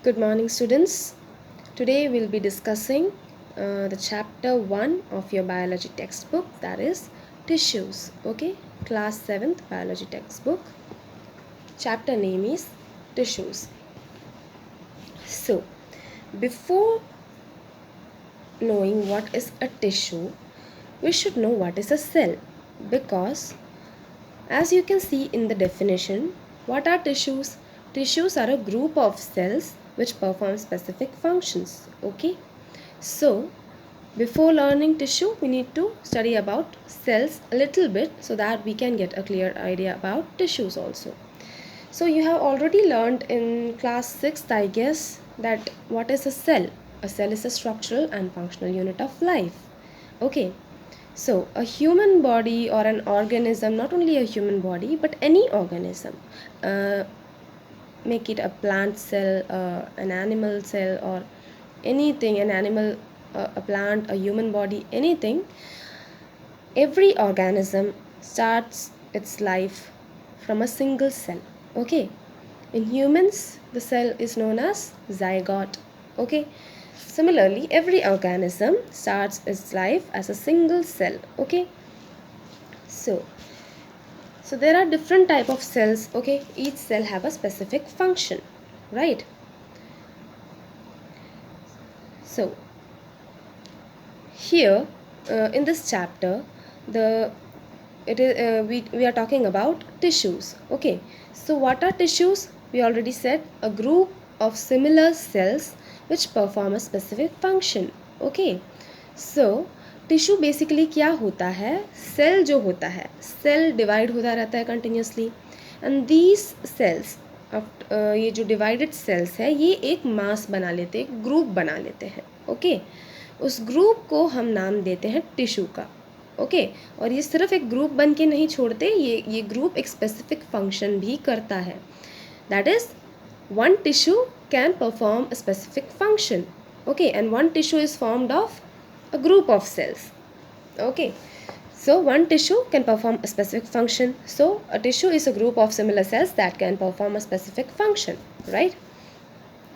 Good morning, students. Today we'll be discussing the chapter 1 of your biology textbook, that is tissues. Okay, class 7th biology textbook. Chapter name is tissues. So, before knowing what is a tissue, we should know what is a cell, because as you can see in the definition, what are tissues? Tissues are a group of cells which perform specific functions. Okay, so before learning tissue, we need to study about cells a little bit so that we can get a clear idea about tissues also. So you have already learned in class 6th, I guess, that what is a cell? A cell is a structural and functional unit of life. Okay, so a human body or an organism, not only a human body but any organism, make it a plant cell, an animal cell, or anything, an animal, a plant, a human body, anything, every organism starts its life from a single cell. Okay, in humans the cell is known as zygote. Okay, similarly every organism starts its life as a single cell. Okay, so there are different type of cells. Okay, each cell have a specific function, right? So here in this chapter, the it is we are talking about tissues. Okay, so what are tissues? We already said, a group of similar cells which perform a specific function. Okay, so tissue basically क्या होता है? Cell जो होता है, cell divide होता रहता है continuously, and these cells, ये जो डिवाइडेड सेल्स है ये एक मास बना लेते हैं, एक ग्रुप बना लेते हैं. ओके, उस ग्रुप को हम नाम देते हैं टिश्यू का. ओके, और ये सिर्फ एक ग्रुप बन के नहीं छोड़ते, ये ग्रुप एक स्पेसिफिक फंक्शन भी करता है. That is, one tissue can perform a specific function. Okay, and one tissue is formed of a group of cells. Okay, so one tissue can perform a specific function. So a tissue is a group of similar cells that can perform a specific function, right?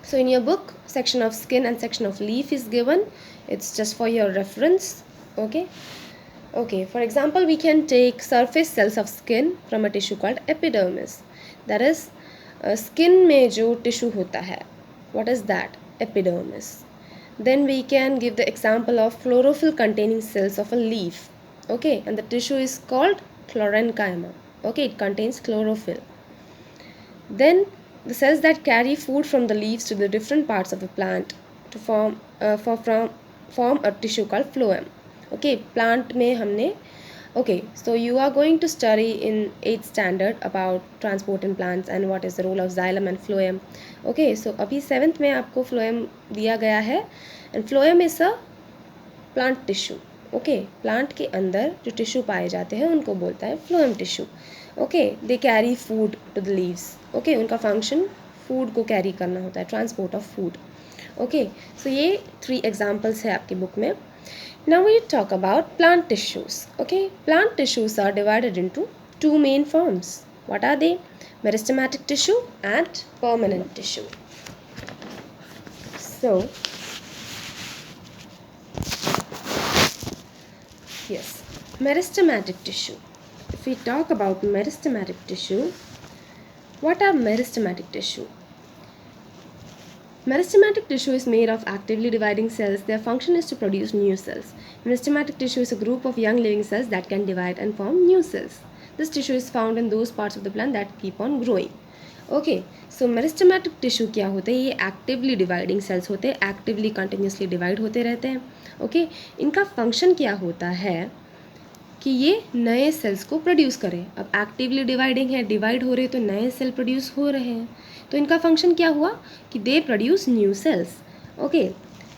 So in your book, section of skin and section of leaf is given. It's just for your reference. Okay, for example, we can take surface cells of skin from a tissue called epidermis. That is, skin में जो tissue होता है, what is that? Epidermis. Then we can give the example of chlorophyll containing cells of a leaf. Okay, and the tissue is called chlorenchyma. Okay, it contains chlorophyll. Then the cells that carry food from the leaves to the different parts of the plant to form a tissue called phloem. Okay, plant में हमने, okay, so you are going to study in 8th standard about transport in plants and what is the role of xylem and phloem. Okay, so अभी 7th में आपको phloem दिया गया है, and phloem is a plant tissue. Okay, plant के अंदर जो tissue पाए जाते हैं उनको बोलता है phloem tissue. Okay, they carry food to the leaves. Okay, उनका function food को carry करना होता है, transport of food. Okay, so ये 3 examples है आपकी book में. Now we talk about plant tissues. Okay, plant tissues are divided into 2 main forms. What are they? Meristematic tissue and permanent tissue. So yes, meristematic tissue. If we talk about meristematic tissue, what are meristematic tissue? Meristematic tissue is made of actively dividing cells. Their function is to produce new cells. Meristematic tissue is a group of young living cells that can divide and form new cells. This tissue is found in those parts of the plant that keep on growing. Okay, so meristematic tissue क्या होते हैं? ये actively dividing cells होते हैं, actively continuously divide होते रहते हैं. Okay, इनका function क्या होता है कि ये नए सेल्स को प्रोड्यूस करें. अब एक्टिवली डिवाइडिंग है, डिवाइड हो रहे तो नए सेल प्रोड्यूस हो रहे हैं, तो इनका फंक्शन क्या हुआ कि they produce new cells. Okay,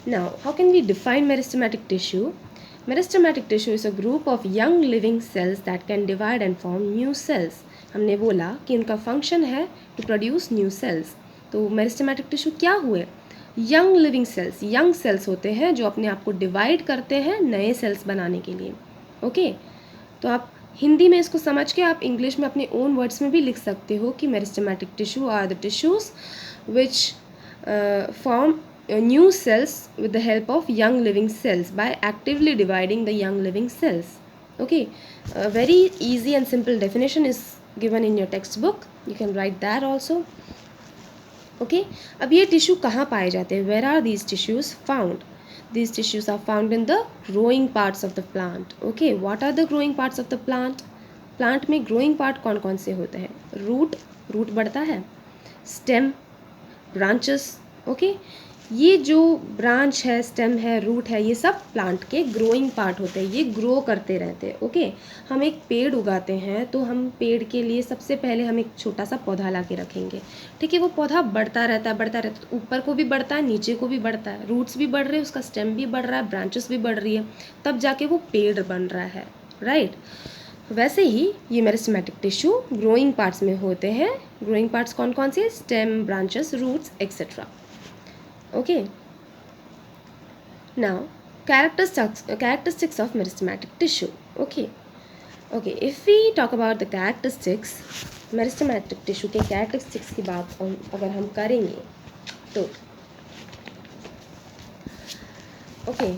now how can we define meristematic tissue? Meristematic tissue is a group of young living cells that can divide and form new cells. हमने बोला कि उनका फंक्शन है टू प्रोड्यूस न्यू सेल्स. तो meristematic tissue क्या हुए? Young living cells, young cells होते हैं जो अपने आप को डिवाइड करते हैं नए सेल्स बनाने के लिए. ओके, तो आप हिंदी में इसको समझ के आप इंग्लिश में अपने ओन वर्ड्स में भी लिख सकते हो कि meristematic tissue are the tissues which form new cells with the help of young living cells by actively dividing the young living cells. Okay, a very easy and simple definition is given in your textbook. You can write that also. Okay, अब ये tissue कहाँ पाए जाते हैं? Where are these tissues found? These tissues are found in the growing parts of the plant. Okay, what are the growing parts of the plant? Plant में growing part कौन कौन से होते हैं? रूट, रूट बढ़ता है, स्टेम, ब्रांचेस. ओके, ये जो ब्रांच है, स्टेम है, रूट है, ये सब प्लांट के ग्रोइंग पार्ट होते हैं. ये ग्रो करते रहते हैं. ओके, हम एक पेड़ उगाते हैं तो हम पेड़ के लिए सबसे पहले हम एक छोटा सा पौधा ला के रखेंगे. ठीक है, वो पौधा बढ़ता रहता है, बढ़ता रहता है, ऊपर को भी बढ़ता है, नीचे को भी बढ़ता है, रूट्स भी बढ़ रहे हैं, उसका स्टेम भी बढ़ रहा है, ब्रांचेस भी बढ़ रही है, तब जाके वो पेड़ बन रहा है. राइट, वैसे ही ये मेरिस्टेमेटिक टिश्यू ग्रोइंग पार्ट्स में होते हैं. ग्रोइंग पार्ट्स कौन कौन से? Stem, branches, roots, etcetera. Okay, now characteristics of meristematic tissue. Okay, if we talk about the characteristics, meristematic tissue के characteristics की बात अगर हम करेंगे तो okay,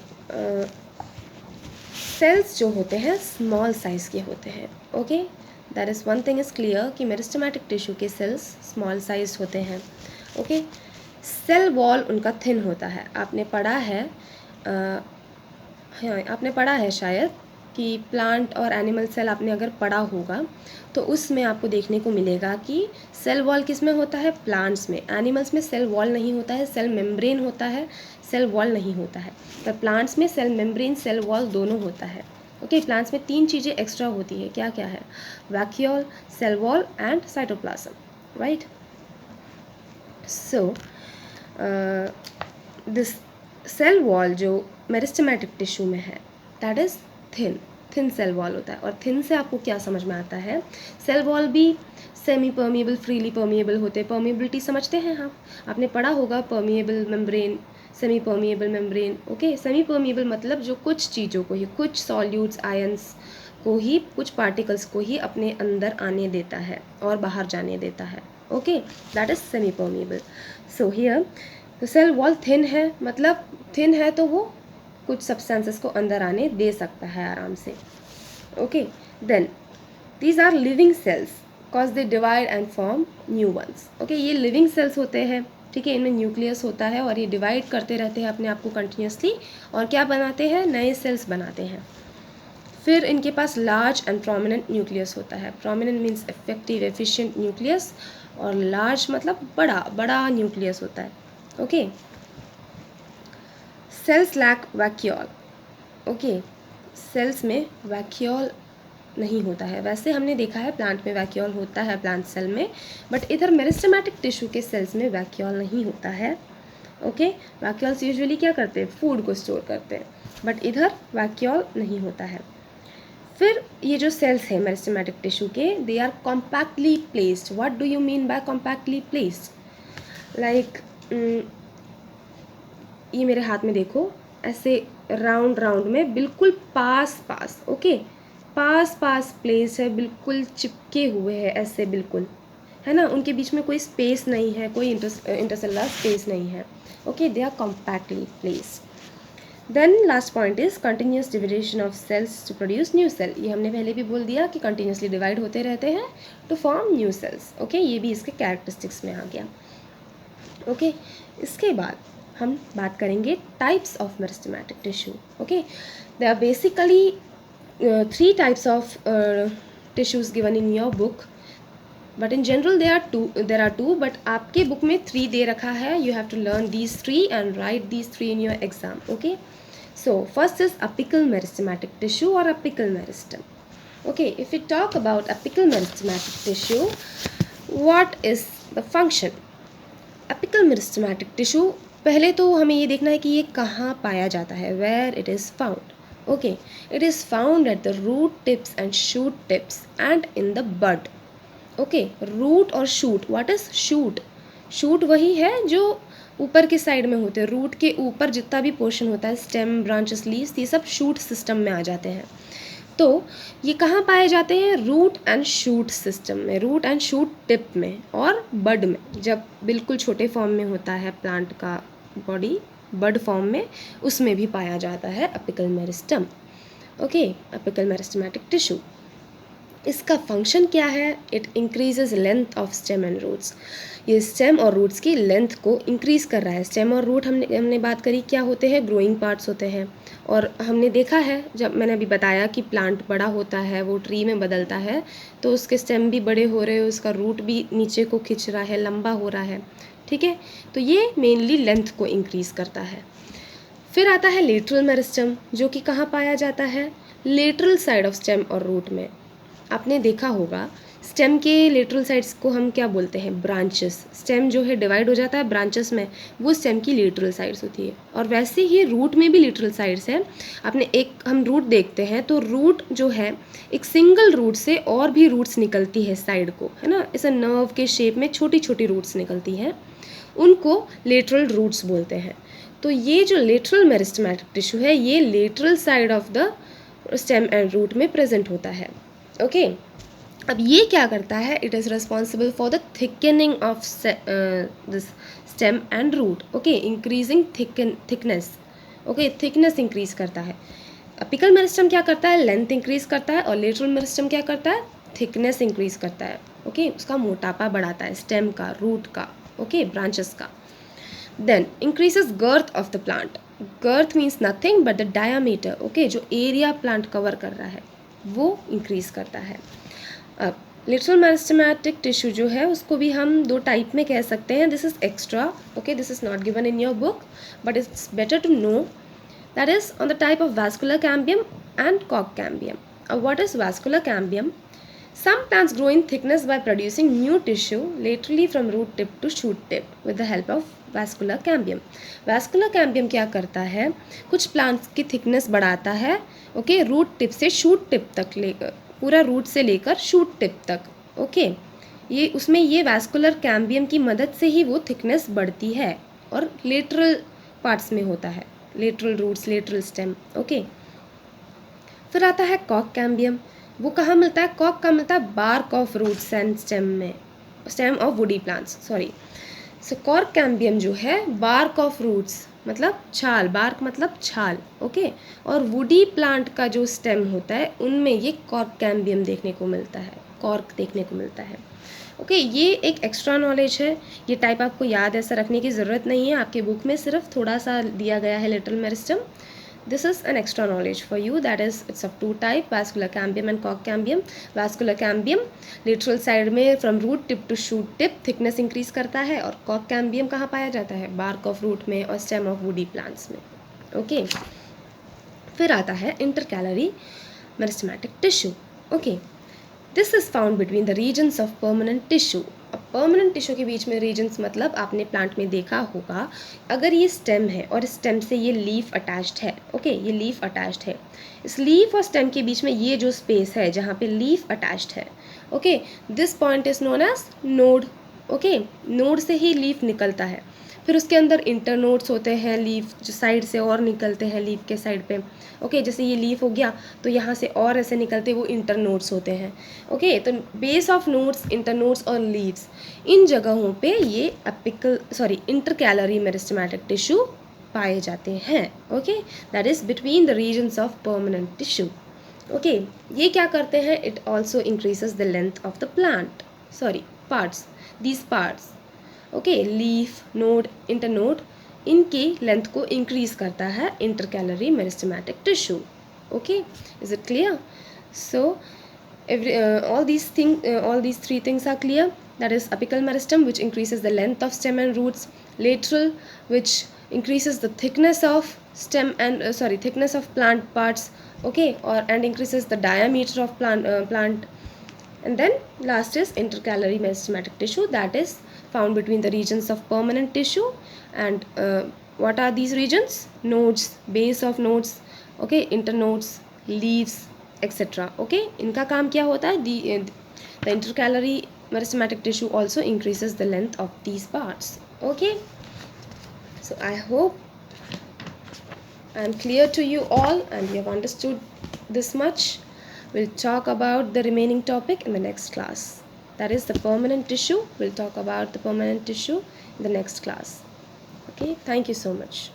cells जो होते हैं small size के होते हैं. Okay, that is one thing is clear कि meristematic tissue के cells small size होते हैं. Okay, सेल वॉल उनका थिन होता है. आपने पढ़ा है आपने पढ़ा है शायद कि प्लांट और एनिमल सेल आपने अगर पढ़ा होगा तो उसमें आपको देखने को मिलेगा कि सेल वॉल किस में होता है? प्लांट्स में. एनिमल्स में सेल वॉल नहीं होता है, सेल मेम्ब्रेन होता है, सेल वॉल नहीं होता है. पर प्लांट्स में सेल मेम्ब्रेन, सेल वॉल दोनों होता है. ओके, प्लांट्स में 3 चीज़ें एक्स्ट्रा होती है. क्या क्या है? Vacuole, cell wall and cytoplasm. Right, so this cell wall जो मेरिस्टेमेटिक टिश्यू में है that is thin cell wall होता है. और थिन से आपको क्या समझ में आता है? सेल वॉल भी सेमी परमिएबल, फ्रीली परमिएबल होते हैं. परमिएबिलिटी समझते हैं आप, आपने पढ़ा होगा permeable membrane, semi permeable membrane. Okay, semi permeable मतलब जो कुछ चीज़ों को ही, कुछ सॉल्यूट्स, आयंस को ही, कुछ पार्टिकल्स को ही अपने अंदर आने देता है और बाहर जाने देता है. Okay, that is semi permeable. So here the cell wall thin है, मतलब थिन है तो वो कुछ सब्सटेंसेस को अंदर आने दे सकता है आराम से. Okay, then these are living cells cause they divide and form new ones. Okay, ये लिविंग सेल्स होते हैं. ठीक है, इनमें न्यूक्लियस होता है और ये डिवाइड करते रहते हैं अपने आप को कंटिन्यूसली और क्या बनाते हैं? नए सेल्स बनाते हैं. फिर इनके पास लार्ज एंड प्रोमिनेंट न्यूक्लियस होता है. Prominent means effective, efficient nucleus, और लार्ज मतलब बड़ा बड़ा न्यूक्लियस होता है. Okay, cells lack vacuole. Okay, cells में वैक्यूल नहीं होता है. वैसे हमने देखा है प्लांट में वैक्यूल होता है, प्लांट सेल में, बट इधर मेरिस्टेमेटिक टिश्यू के सेल्स में वैक्यूल नहीं होता है. ओके, वैक्यूल्स यूजुअली क्या करते हैं? फूड को स्टोर करते हैं, बट इधर वैक्यूल नहीं होता है. फिर ये जो सेल्स हैं मेरिस्टेमेटिक टिश्यू के, they are compactly placed. What do you mean by compactly placed? Like ये मेरे हाथ में देखो, ऐसे राउंड राउंड में बिल्कुल पास पास. ओके, पास पास प्लेस है, बिल्कुल चिपके हुए हैं ऐसे, बिल्कुल, है ना. उनके बीच में कोई स्पेस नहीं है, कोई इंटरसेलुलर स्पेस नहीं है. Okay, they are compactly placed. Then last point is continuous division of cells to produce new cell. ये हमने पहले भी बोल दिया कि कंटिन्यूसली डिवाइड होते रहते हैं to form new cells. Okay, ये भी इसके कैरेक्टरिस्टिक्स में आ गया. ओके, इसके बाद हम बात करेंगे types of meristematic tissue. Okay, they are basically 3 types of tissues given in your book, but in general there are two, but आपके बुक में 3 दे रखा है. You have to learn these 3 and write these 3 in your exam. Okay, so first is apical meristematic tissue और apical meristem. Okay, if you talk about apical meristematic tissue, what is the function? Apical meristematic tissue, पहले तो हमें ये देखना है कि ये कहाँ पाया जाता है. Where it is found. Okay, it is found at the root tips and shoot tips and in the bud. Okay, root और shoot. What is shoot? Shoot वही है जो ऊपर के साइड में होते हैं. रूट के ऊपर जितना भी पोर्शन होता है, स्टेम, ब्रांचेस, लीव्स, ये सब शूट सिस्टम में आ जाते हैं. तो ये कहाँ पाए जाते हैं? रूट एंड शूट सिस्टम में, रूट एंड शूट टिप में और बड में। जब बिल्कुल छोटे फॉर्म में होता है प्लांट का बॉडी, बड फॉर्म में, उसमें भी पाया जाता है apical meristem. Okay, apical meristematic tissue. इसका फंक्शन क्या है? It increases length of stem and roots. ये स्टेम और रूट्स की लेंथ को इंक्रीज कर रहा है। स्टेम और रूट हमने बात करी क्या होते हैं? ग्रोइंग पार्ट्स होते हैं। और हमने देखा है, जब मैंने अभी बताया कि प्लांट बड़ा होता है, वो ट्री में बदलता है, तो उसके स्टेम भी बड़े हो रहे हैं, उसका रूट भी नीचे को खिंच रहा है, लंबा हो रहा है। ठीक है, तो ये मेनली लेंथ को इंक्रीज करता है। फिर आता है लेटरल मेरिस्टम, जो कि कहाँ पाया जाता है? लेटरल साइड ऑफ स्टेम और रूट में। आपने देखा होगा स्टेम के लेटरल साइड्स को हम क्या बोलते हैं? ब्रांचेस। स्टेम जो है डिवाइड हो जाता है ब्रांचेस में, वो स्टेम की लेटरल साइड्स होती है। और वैसे ही रूट में भी लेटरल साइड्स हैं। आपने हम रूट देखते हैं तो रूट जो है, एक सिंगल रूट से और भी रूट्स निकलती है साइड को, है ना, ऐसा नर्व के शेप में छोटी छोटी रूट्स निकलती हैं, उनको लेटरल रूट्स बोलते हैं। तो ये जो लेटरल मेरिस्टेमेटिक टिश्यू है, ये lateral side of the stem and root में प्रेजेंट होता है। ओके, अब ये क्या करता है? It is responsible for the thickening of this stem and root. Okay, increasing thickness. Okay, thickness increase करता है। अपिकल मेरिस्टम क्या करता है? लेंथ इंक्रीज करता है। और लेटरल मेरिस्टम क्या करता है? थिकनेस इंक्रीज करता है। ओके, उसका मोटापा बढ़ाता है, स्टेम का, रूट का, ओके, ब्रांचेस का। Then increases girth of the plant. Girth means nothing but the diameter. Okay, जो एरिया प्लांट कवर कर रहा है वो इंक्रीज करता है। अब लेटरल मेरिस्टेमेटिक टिश्यू जो है, उसको भी हम दो टाइप में कह सकते हैं। This is extra, okay, this is not given in your book, but it's better to know. That is on the type of vascular cambium and कॉक cambium. What is vascular cambium? Some plants grow in thickness by producing new tissue laterally from root tip to shoot tip with the help of vascular cambium. Vascular cambium क्या करता है? कुछ plants की thickness बढ़ाता है, okay, root tip से shoot tip तक लेकर, पूरा रूट से लेकर शूट टिप तक, ओके। ये उसमें ये वैस्कुलर कैम्बियम की मदद से ही वो थिकनेस बढ़ती है और लेटरल पार्ट्स में होता है, lateral roots, lateral stem, okay. फिर आता है कॉक कैम्बियम। वो कहाँ मिलता है? कॉक का मिलता है bark of roots and stem में, stem of woody plants, sorry. So cork cambium जो है, बार्क ऑफ रूट्स मतलब छाल, बार्क मतलब छाल, ओके, और वुडी प्लांट का जो स्टेम होता है उनमें ये कॉर्क कैम्बियम देखने को मिलता है, कॉर्क देखने को मिलता है, ओके। ये एक एक्स्ट्रा नॉलेज है, ये टाइप आपको याद ऐसा रखने की ज़रूरत नहीं है, आपके बुक में सिर्फ थोड़ा सा दिया गया है little meristem. This is an extra knowledge for you, that is it's of two type, vascular cambium and cork cambium. Vascular cambium lateral side में from root tip to shoot tip thickness increase करता है, और cork cambium कहाँ पाया जाता है? bark of root में और stem of woody plants में, okay. फिर आता है intercalary meristematic tissue, okay. This is found between the regions of permanent tissue. अब परमानेंट टिश्यू के बीच में रीजन्स मतलब आपने प्लांट में देखा होगा, अगर ये स्टेम है और स्टेम से ये लीफ अटैच्ड है, ओके, ये लीफ अटैच्ड है, इस लीफ और स्टेम के बीच में ये जो स्पेस है जहाँ पे लीफ अटैच्ड है, okay, this point is known as node, okay. Node से ही लीफ निकलता है, फिर उसके अंदर इंटरनोड्स होते हैं, लीफ जो साइड से और निकलते हैं लीफ के साइड पे, ओके। जैसे ये लीफ हो गया तो यहाँ से और ऐसे निकलते, वो इंटरनोड्स होते हैं, ओके। तो बेस ऑफ नोड्स, इंटरनोड्स और लीव्स, इन जगहों पे ये इंटरकैलरी मेरिस्टेमेटिक टिश्यू पाए जाते हैं, okay. That is between the regions of permanent tissue, okay. ये क्या करते हैं? It also increases the length of the plant, parts, these parts, okay, leaf, node, internode, इनकी लेंथ को इंक्रीज करता है intercalary meristematic tissue, okay. Is it clear? So all these three things are clear. That is apical meristem, which increases the length of stem and roots; lateral, which increases the thickness of stem and thickness of plant parts, okay, and increases the diameter of plant. And then last is intercalary meristematic tissue, that is found between the regions of permanent tissue and what are these regions? Nodes, base of nodes, okay, internodes, leaves, etc. okay. इनका काम क्या होता है? The intercalary meristematic tissue also increases the length of these parts, okay. So I hope I am clear to you all and you have understood this much. We'll talk about the remaining topic in the next class. That is the permanent tissue. We'll talk about the permanent tissue in the next class. Okay, thank you so much.